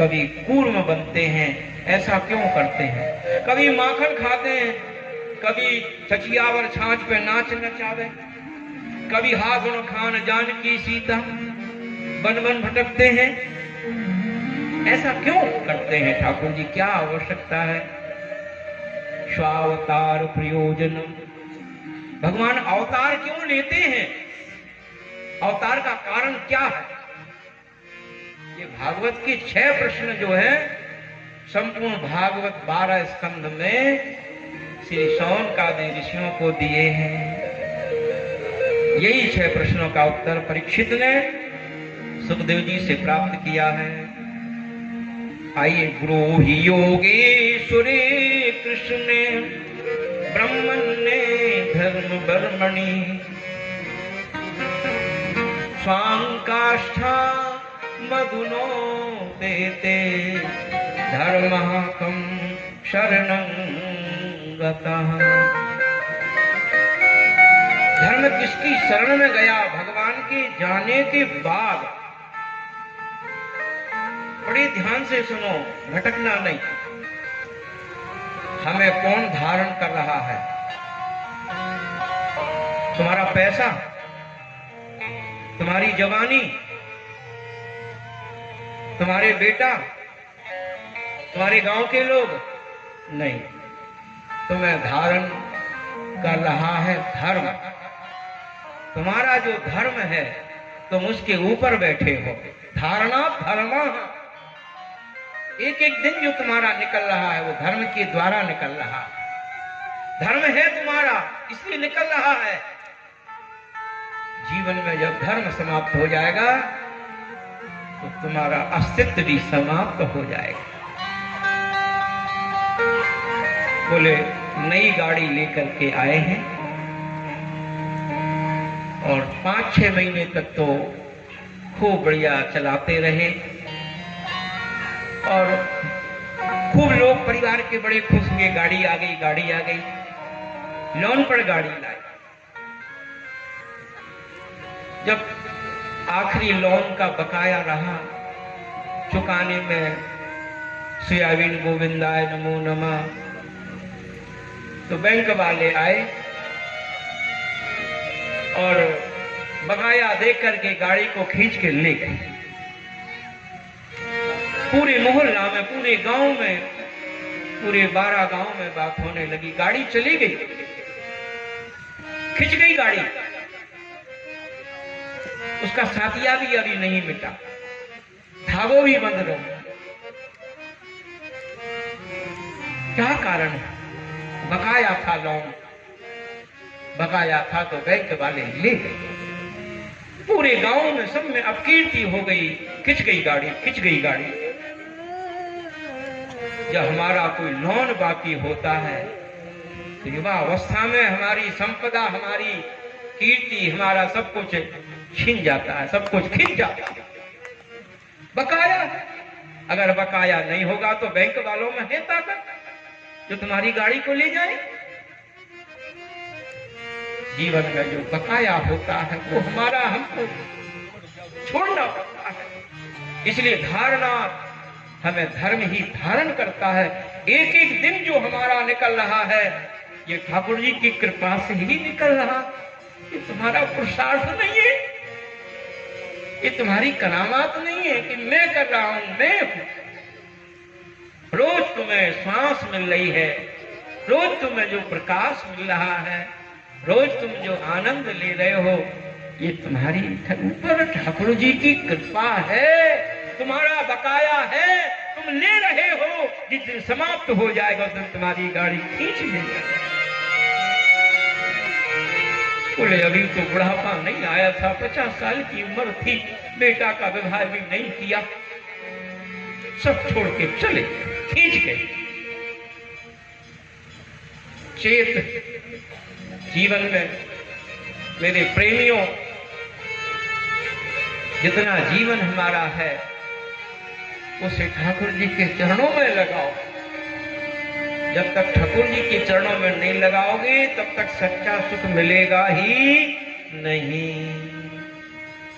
कभी कूर्म बनते हैं, ऐसा क्यों करते हैं? कभी माखन खाते हैं, कभी चचियावर छाछ पे नाच नचावे, कभी हा गुण खान जानकी सीता, बन बन भटकते हैं। ऐसा क्यों करते हैं ठाकुर जी? क्या आवश्यकता है? स्वावतार प्रयोजन, भगवान अवतार क्यों लेते हैं? अवतार का कारण क्या है? ये भागवत के 6 प्रश्न जो है संपूर्ण भागवत 12 स्कंध में श्री शौनकादि ऋषियों को दिए हैं। यही 6 प्रश्नों का उत्तर परीक्षित ने सुखदेव जी से प्राप्त किया है। आइए, गुरु ही योगेश्वरे कृष्ण ब्रह्मण्ये धर्म बर्मणि स्वांकाष्ठा मधुनो देते धर्मकं शरणं गतः। धर्म किसकी शरण में गया? भगवान के जाने के बाद। बड़े ध्यान से सुनो, भटकना नहीं। हमें कौन धारण कर रहा है? तुम्हारा पैसा, तुम्हारी जवानी, तुम्हारे बेटा, तुम्हारे गांव के लोग नहीं। तुम्हें धारण कर रहा है धर्म। तुम्हारा जो धर्म है तुम उसके ऊपर बैठे हो। धारणा धर्मा, एक एक दिन जो तुम्हारा निकल रहा है वो धर्म के द्वारा निकल रहा है। धर्म है तुम्हारा, इसलिए निकल रहा है। जीवन में जब धर्म समाप्त हो जाएगा तो तुम्हारा अस्तित्व भी समाप्त हो जाएगा। बोले नई गाड़ी लेकर के आए हैं और 5-6 महीने तक तो खूब बढ़िया चलाते रहे और खूब लोग परिवार के बड़े खुश हुए। गाड़ी आ गई, गाड़ी आ गई। लोन पर गाड़ी लाई। जब आखिरी लोन का बकाया रहा चुकाने में, सोयाबीन गोविंदाय नमो नमः, तो बैंक वाले आए और बकाया दे करके गाड़ी को खींच के ले गए। पूरे मोहल्ला में, पूरे गांव में, पूरे 12 गांव में बात होने लगी। गाड़ी चली गई, खिंच गई गाड़ी। उसका साथिया भी अभी नहीं मिटा, धागो भी बंद रहा। क्या कारण है? बकाया था लोन, बकाया था तो बैंक वाले ले गए। पूरे गांव में सब में अपकीर्ति हो गई। खिंच गई गाड़ी, खिंच गई गाड़ी। जब हमारा कोई लोन बाकी होता है तो युवा अवस्था में हमारी संपदा, हमारी कीर्ति, हमारा सब कुछ छीन जाता है, सब कुछ खिंच जाता है। बकाया, अगर बकाया नहीं होगा तो बैंक वालों में है ताकत जो तुम्हारी गाड़ी को ले जाए। जीवन में जो बकाया होता है वो हमारा, हमको छोड़ना पड़ता है। इसलिए धारणा, हमें धर्म ही धारण करता है। एक एक दिन जो हमारा निकल रहा है ये ठाकुर जी की कृपा से ही निकल रहा। ये तुम्हारा पुरुषार्थ नहीं है, ये तुम्हारी करामात नहीं है कि मैं कर रहा हूं, मैं हूं। रोज तुम्हें श्वास मिल रही है, रोज तुम्हें जो प्रकाश मिल रहा है, रोज तुम जो आनंद ले रहे हो, ये तुम्हारी ऊपर ठाकुर जी की कृपा है। तुम्हारा बकाया है, तुम ले रहे हो। जिस दिन समाप्त हो जाएगा उस दिन तुम्हारी गाड़ी खींच ले जाएगी। बोले अभी तो बुढ़ापा नहीं आया था, 50 साल की उम्र थी, बेटा का विवाह भी नहीं किया, सब छोड़ के चले, खींच गए। चेत जीवन में मेरे प्रेमियों, जितना जीवन हमारा है उसे ठाकुर जी के चरणों में लगाओ। जब तक ठाकुर जी के चरणों में नहीं लगाओगे तब तक सच्चा सुख मिलेगा ही नहीं।